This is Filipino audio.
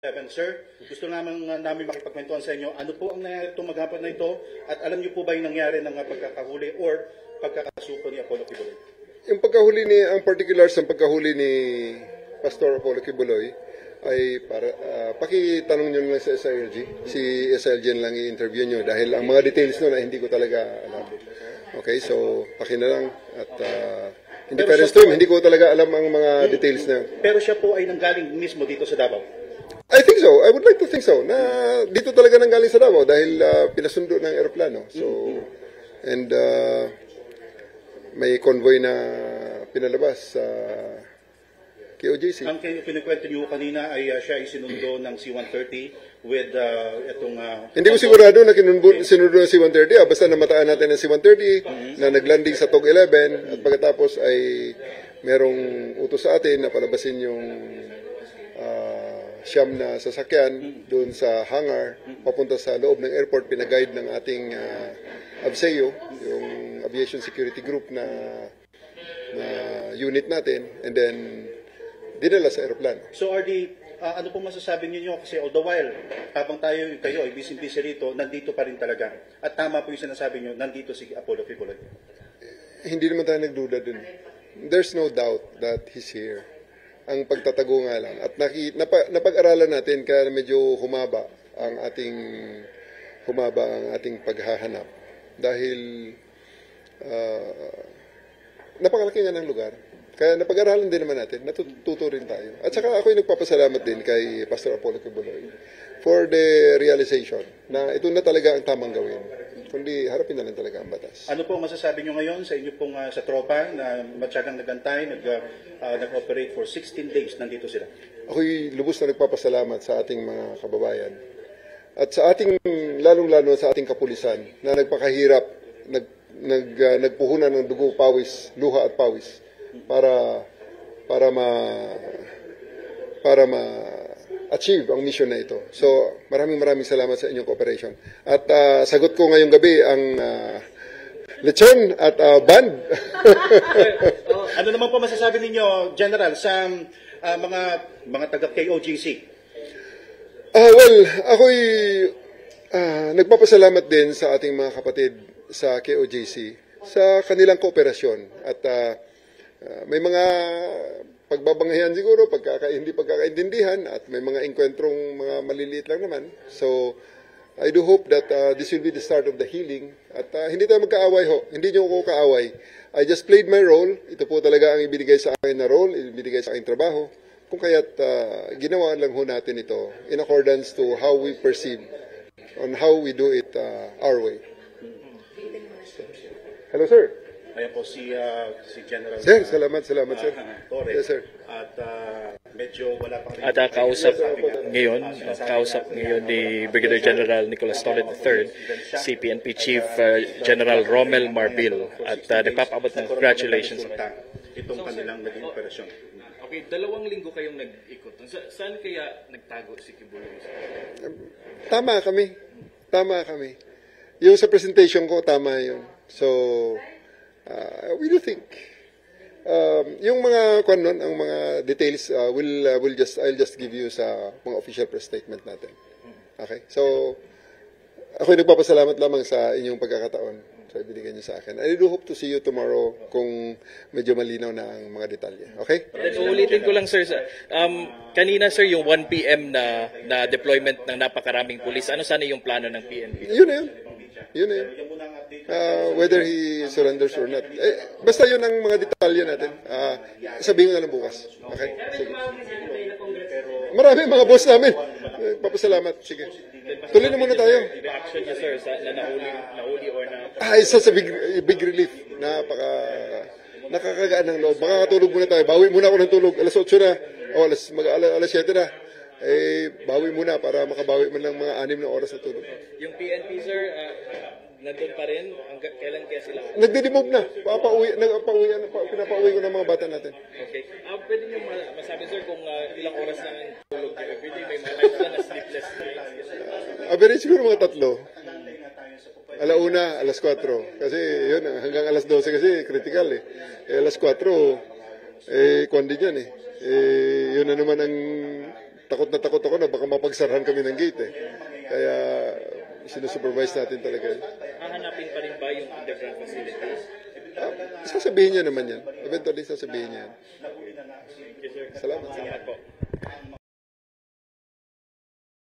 Sir, gusto namin makipagkwentuhan sa inyo, ano po ang nangyari itong maghapon na ito at alam niyo po ba yung nangyari ng pagkakahuli or pagkakasuko ni Apollo Kibuloy? Yung pagkahuli ni, ang particulars ng pagkahuli ni Pastor Apollo Kibuloy ay para pakitanong nyo lang sa SILG. Si SILG lang i-interview nyo dahil ang mga details nun ay hindi ko talaga alam. Okay, so na lang at in fairness to him, hindi ko talaga alam ang mga details na. Pero siya po ay nanggaling mismo dito sa Davao? I think so. I would like to think so. Na dito talaga nanggaling sa Davao dahil pinasundo ng eroplano. So, and may convoy na pinalabas sa KOJC. Ang pinikwento niyo kanina ay siya ay sinundo ng C-130 with itong... Hindi ko sigurado na sinundo ng C-130. Basta namataan natin ng C-130 na naglanding sa TOG 11 at pagkatapos ay merong utos sa atin na palabasin yung siyam na sasakyan doon sa hangar papunta sa loob ng airport. Pinaguide ng ating ABSEO, yung Aviation Security Group na unit natin, and then dinala sa aeroplano. So RD, ano po masasabi niyo kasi all the while habang kayo ay busy rito, nandito pa rin talaga. At tama po yung sinasabi niyo, nandito si Apollo Kibuloy. Hindi naman tayo nagduda dun. There's no doubt that he's here. Ang pagtatago nga lang. At napag-aralan natin kaya medyo humaba ang ating paghahanap. Dahil napakalaki nga ng lugar. Kaya napag-aralan din naman natin, natututo rin tayo. At saka ako'y nagpapasalamat din kay Pastor Apollo Kibuloy for the realization na ito na talaga ang tamang gawin. Kundi harapin na lang talaga ang batas. Ano po masasabi nyo ngayon sa inyo pong sa tropa na matyagang nagantay, nag-operate for 16 days, nandito sila? Ako'y lubos na nagpapasalamat sa ating mga kababayan. At sa ating, lalong-lalo sa ating kapulisan na nagpakahirap, nagpuhunan ng dugo, pawis, luha at pawis para ma-achieve ang mission na ito. So, maraming salamat sa inyong cooperation. At sagot ko ngayong gabi ang lechon at band. Ano naman po masasabi ninyo, General, sa mga taga-KOJC? Well, ako'y nagpapasalamat din sa ating mga kapatid sa KOJC sa kanilang kooperasyon. At may mga pagbabanghayan siguro, hindi pagkakaintindihan, at may mga engkwentrong mga maliliit lang naman. So, I do hope that this will be the start of the healing. At hindi tayo magkaaway ho. Hindi nyo ako kaaway. I just played my role. Ito po talaga ang ibinigay sa akin na role, ibinigay sa akin trabaho. Kung kaya't ginawa lang ho natin ito in accordance to how we perceive, on how we do it our way. Hello, sir. Ayan po si General. Sir, salamat sir. Torres. Yes, sir. At medyo wala pang... At kausap ngayon ni Brigadier General Nicolas Torres III, CPNP Chief General Romel Marbil, at nagpapaabot ng congratulations. Itong kanilang naging operasyon. Okay, 2 linggo kayong nag-ikot. Saan kaya nagtago si Kibuloy? Tama kami. Yung sa presentation ko, tama yun. So, we do think yung mga ang mga details I'll just give you sa mga official press statement natin. Okay? So ako'y nagpapasalamat lamang sa inyong pagkakataon sa ibigay niyo sa akin. I do hope to see you tomorrow kung medyo malinaw na ang mga detalye. Okay? Ulitin ko lang sir, kanina sir yung 1 PM na deployment ng napakaraming pulis. Ano sana yung plano ng PNP? Yun na yun. Whether he surrenders or not. Basta yun ang mga detalye natin. Sabihin ko na lang bukas. Okay? Sige. Marami mga boss namin. Papasalamat. Sige. Tuloy na muna tayo. Reaction niya sir na nahuli or na... Isa sa big relief. Nakakagaan ng loob. Makakatulog muna tayo. Bawi muna ako ng tulog. Alas 8 na. O alas 7 na. Bawi muna para makabawi man lang mga 6 na oras na tulog. Yung PNP sir, nandun pa rin? Kailan kaya sila? Nagde-demove na. Pinapauwi ko ng mga bata natin. Okay. Pwede nyo masabi sir kung ilang oras na ang tulog kayo? Everyday may mga times na sleepless nights? Average siguro mga 3. Alauna, alas 4. Kasi yun, hanggang alas 12 kasi critical eh. Alas 4, kwan din yan eh. Yun na naman ang takot na takot ako na baka mapagsarahan kami ng gate eh. Kaya sinusupervise natin talaga. Hahanapin pa rin ba yung underground facilities? Sasabihin niya naman yan. Eventually sasabihin niya yan. Yes, sir. Salamat. Salamat po.